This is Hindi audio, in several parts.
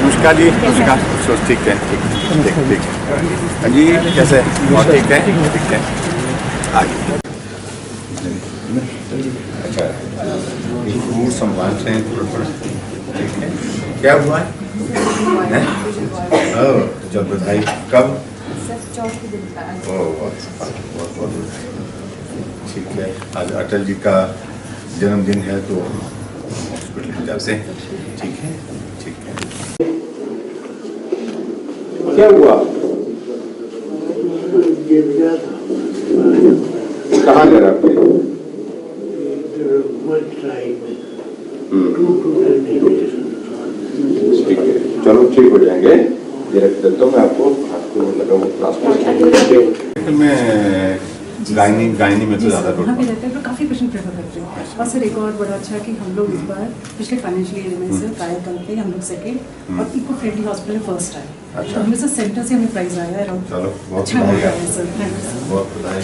नमस्कार जी, नमस्कार। ठीक है, ठीक ठीक। हाँ जी, कैसे? और ठीक है, ठीक है। आगे। अच्छा, मुँह संभालते हैं थोड़ा। ठीक है। क्या हुआ है? जब बधाई कब? बहुत ठीक है। आज अटल जी का जन्मदिन है तो हॉस्पिटल की तरफ से ठीक है, ठीक है। क्या हुआ? कहाँ गिरा आपके? ठीक है, चलो ठीक हो जाएंगे। ये रख देता हूँ मैं आपको लगा वो प्लास्टिक में गायनी में तो ज़्यादा वहाँ पे रहते हैं तो काफ़ी पेशेंट प्रेफर करते हैं। और सर एक और बड़ा अच्छा है कि हम लोग इस बार पिछले फाइनेंशियल ईयर में से कायाकल्प पे हम लोग सेकेंड और इको फ्रेंडली हॉस्पिटल में फर्स्ट आए। अच्छा। तो हमें सर सेंटर से हमें प्राइज आया है। चलो बहुत अच्छा बधाई है सर, थैंक यू सर। बहुत बधाई।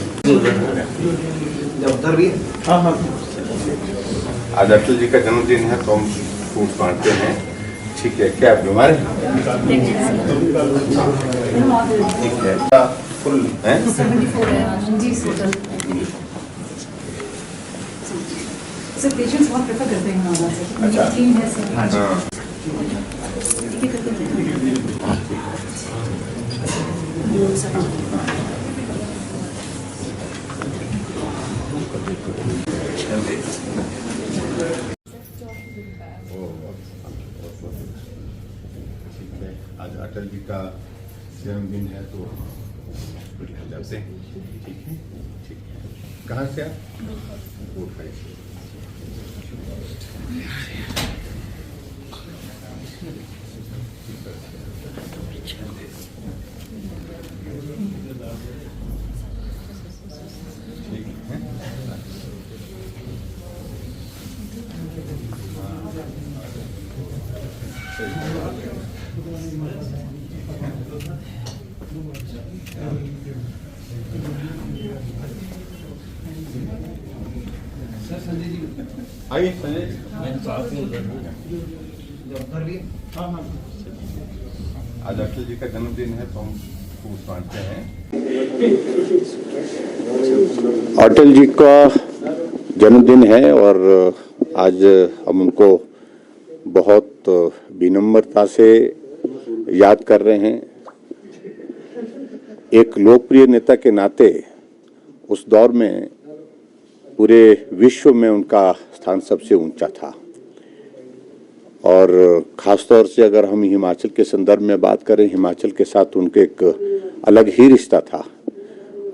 उधर भी हाँ। आज अटल जी का जन्मदिन है तो हम फ्रूट बांटते हैं। ठीक है, क्या बीमार है? ठीक है, फुल है 74 है जी टोटल। सर पेशेंट्स बहुत प्रेफर करते हैं हमारा सर। अच्छा। क्लीन है सर। हाँ। ठीक है, आज अटल जी का जन्मदिन है तो हॉस्पिटल से ठीक है, ठीक है। कहाँ से आप? कोटखाई से। ठीक है। आइए उधर भी आज अटल जी का जन्मदिन है तो हम फ्रूट बांटते हैं। अटल जी का जन्मदिन है और आज हम उनको बहुत विनम्रता से याद कर रहे हैं। एक लोकप्रिय नेता के नाते उस दौर में पूरे विश्व में उनका स्थान सबसे ऊंचा था और ख़ासतौर से अगर हम हिमाचल के संदर्भ में बात करें, हिमाचल के साथ उनके एक अलग ही रिश्ता था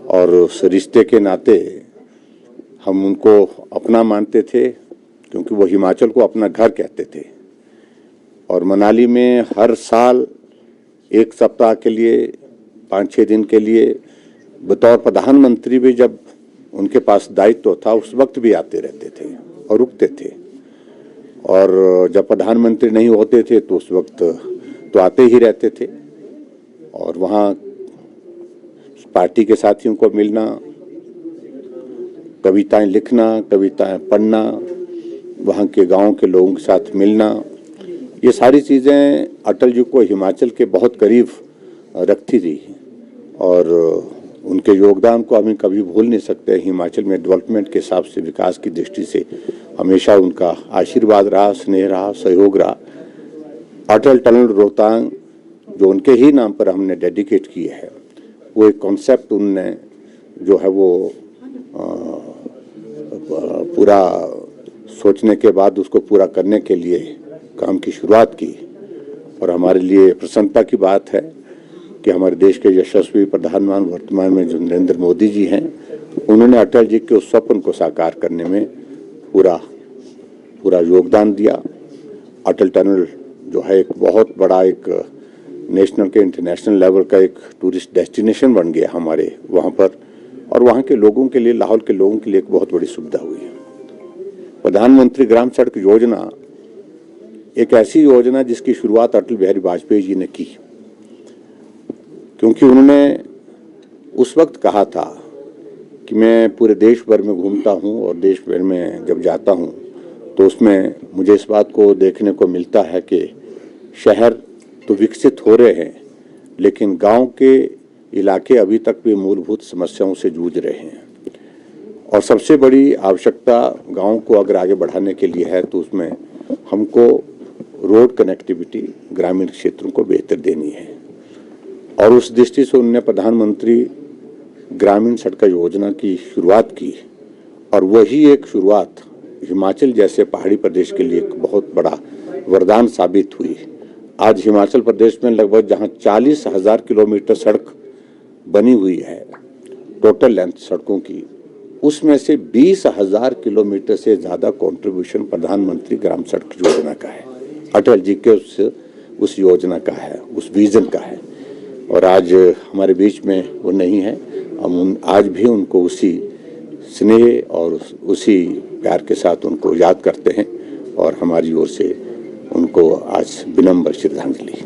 और उस रिश्ते के नाते हम उनको अपना मानते थे क्योंकि वो हिमाचल को अपना घर कहते थे। और मनाली में हर साल एक सप्ताह के लिए 5-6 दिन के लिए बतौर प्रधानमंत्री भी जब उनके पास दायित्व था उस वक्त भी आते रहते थे और रुकते थे। और जब प्रधानमंत्री नहीं होते थे तो उस वक्त तो आते ही रहते थे और वहाँ पार्टी के साथियों को मिलना, कविताएं लिखना, कविताएं पढ़ना, वहाँ के गांव के लोगों के साथ मिलना, ये सारी चीज़ें अटल जी को हिमाचल के बहुत करीब रखती थी और उनके योगदान को हम कभी भूल नहीं सकते। हिमाचल में डेवलपमेंट के हिसाब से, विकास की दृष्टि से हमेशा उनका आशीर्वाद रहा, स्नेह रहा, सहयोग रहा। अटल टनल रोहतांग जो उनके ही नाम पर हमने डेडिकेट किए है, वो एक कॉन्सेप्ट उनने जो है वो पूरा सोचने के बाद उसको पूरा करने के लिए काम की शुरुआत की। और हमारे लिए प्रसन्नता की बात है कि हमारे देश के यशस्वी प्रधानमंत्री वर्तमान में जो नरेंद्र मोदी जी हैं, उन्होंने अटल जी के उस स्वप्न को साकार करने में पूरा योगदान दिया। अटल टनल जो है एक बहुत बड़ा एक नेशनल के इंटरनेशनल लेवल का एक टूरिस्ट डेस्टिनेशन बन गया हमारे वहाँ पर और वहाँ के लोगों के लिए, लाहौल के लोगों के लिए एक बहुत बड़ी सुविधा हुई है। प्रधानमंत्री ग्राम सड़क योजना एक ऐसी योजना जिसकी शुरुआत अटल बिहारी वाजपेयी जी ने की, क्योंकि उन्होंने उस वक्त कहा था कि मैं पूरे देश भर में घूमता हूँ और देश भर में जब जाता हूँ तो उसमें मुझे इस बात को देखने को मिलता है कि शहर तो विकसित हो रहे हैं, लेकिन गांव के इलाके अभी तक भी मूलभूत समस्याओं से जूझ रहे हैं। और सबसे बड़ी आवश्यकता गांव को अगर आगे बढ़ाने के लिए है तो उसमें हमको रोड कनेक्टिविटी ग्रामीण क्षेत्रों को बेहतर देनी है। और उस दृष्टि से उन्होंने प्रधानमंत्री ग्रामीण सड़क योजना की शुरुआत की, और वही एक शुरुआत हिमाचल जैसे पहाड़ी प्रदेश के लिए एक बहुत बड़ा वरदान साबित हुई। आज हिमाचल प्रदेश में लगभग जहां 40,000 किलोमीटर सड़क बनी हुई है टोटल लेंथ सड़कों की, उसमें से 20,000 किलोमीटर से ज़्यादा कंट्रीब्यूशन प्रधानमंत्री ग्राम सड़क योजना का है, अटल जी के उस योजना का है, उस विजन का है। और आज हमारे बीच में वो नहीं है, हम आज भी उनको उसी स्नेह और उसी प्यार के साथ उनको याद करते हैं और हमारी ओर से उनको आज विनम्र श्रद्धांजलि।